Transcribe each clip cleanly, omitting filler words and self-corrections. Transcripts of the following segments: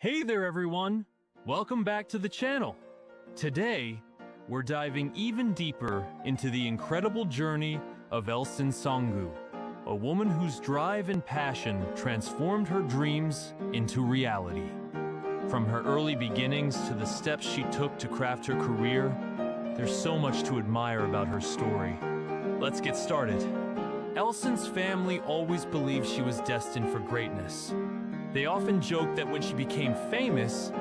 Hey there everyone! Welcome back to the channel. Today, we're diving even deeper into the incredible journey of Elson Sangu, a woman whose drive and passion transformed her dreams into reality. From her early beginnings to the steps she took to craft her career, there's so much to admire about her story. Let's get started. Elson's family always believed she was destined for greatness. They often joked that when she became famous,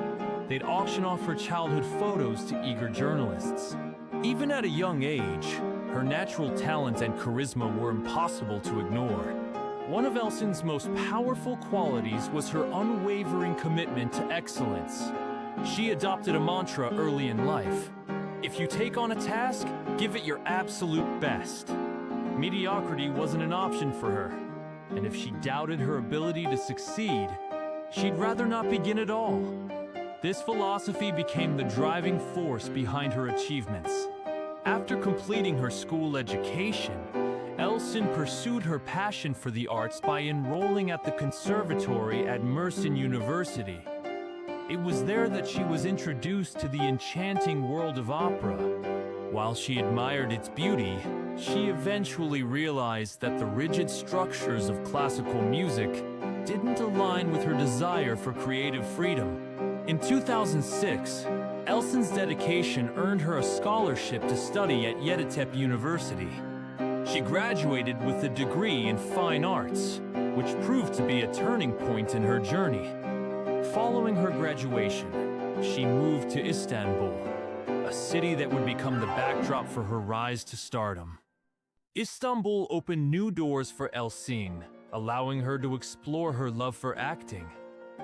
they'd auction off her childhood photos to eager journalists. Even at a young age, her natural talent and charisma were impossible to ignore. One of Elson's most powerful qualities was her unwavering commitment to excellence. She adopted a mantra early in life: if you take on a task, give it your absolute best. Mediocrity wasn't an option for her, and if she doubted her ability to succeed, she'd rather not begin at all. This philosophy became the driving force behind her achievements. After completing her school education, Elson pursued her passion for the arts by enrolling at the conservatory at Mersin University. It was there that she was introduced to the enchanting world of opera. While she admired its beauty, she eventually realized that the rigid structures of classical music didn't align with her desire for creative freedom. In 2006, Elson's dedication earned her a scholarship to study at Yeditepe University. She graduated with a degree in fine arts, which proved to be a turning point in her journey. Following her graduation, she moved to Istanbul, a city that would become the backdrop for her rise to stardom. Istanbul opened new doors for Elson, allowing her to explore her love for acting.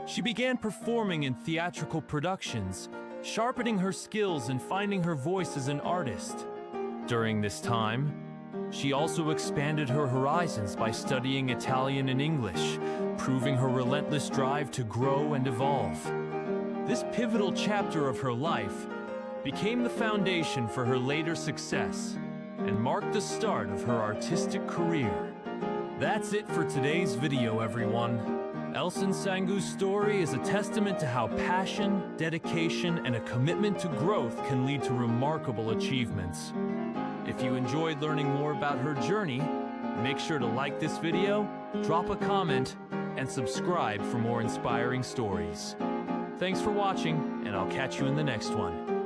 She began performing in theatrical productions, sharpening her skills and finding her voice as an artist. During this time, she also expanded her horizons by studying Italian and English, proving her relentless drive to grow and evolve. This pivotal chapter of her life became the foundation for her later success and marked the start of her artistic career. That's it for today's video, everyone. Elson Sangu's story is a testament to how passion, dedication, and a commitment to growth can lead to remarkable achievements. If you enjoyed learning more about her journey, make sure to like this video, drop a comment, and subscribe for more inspiring stories. Thanks for watching, and I'll catch you in the next one.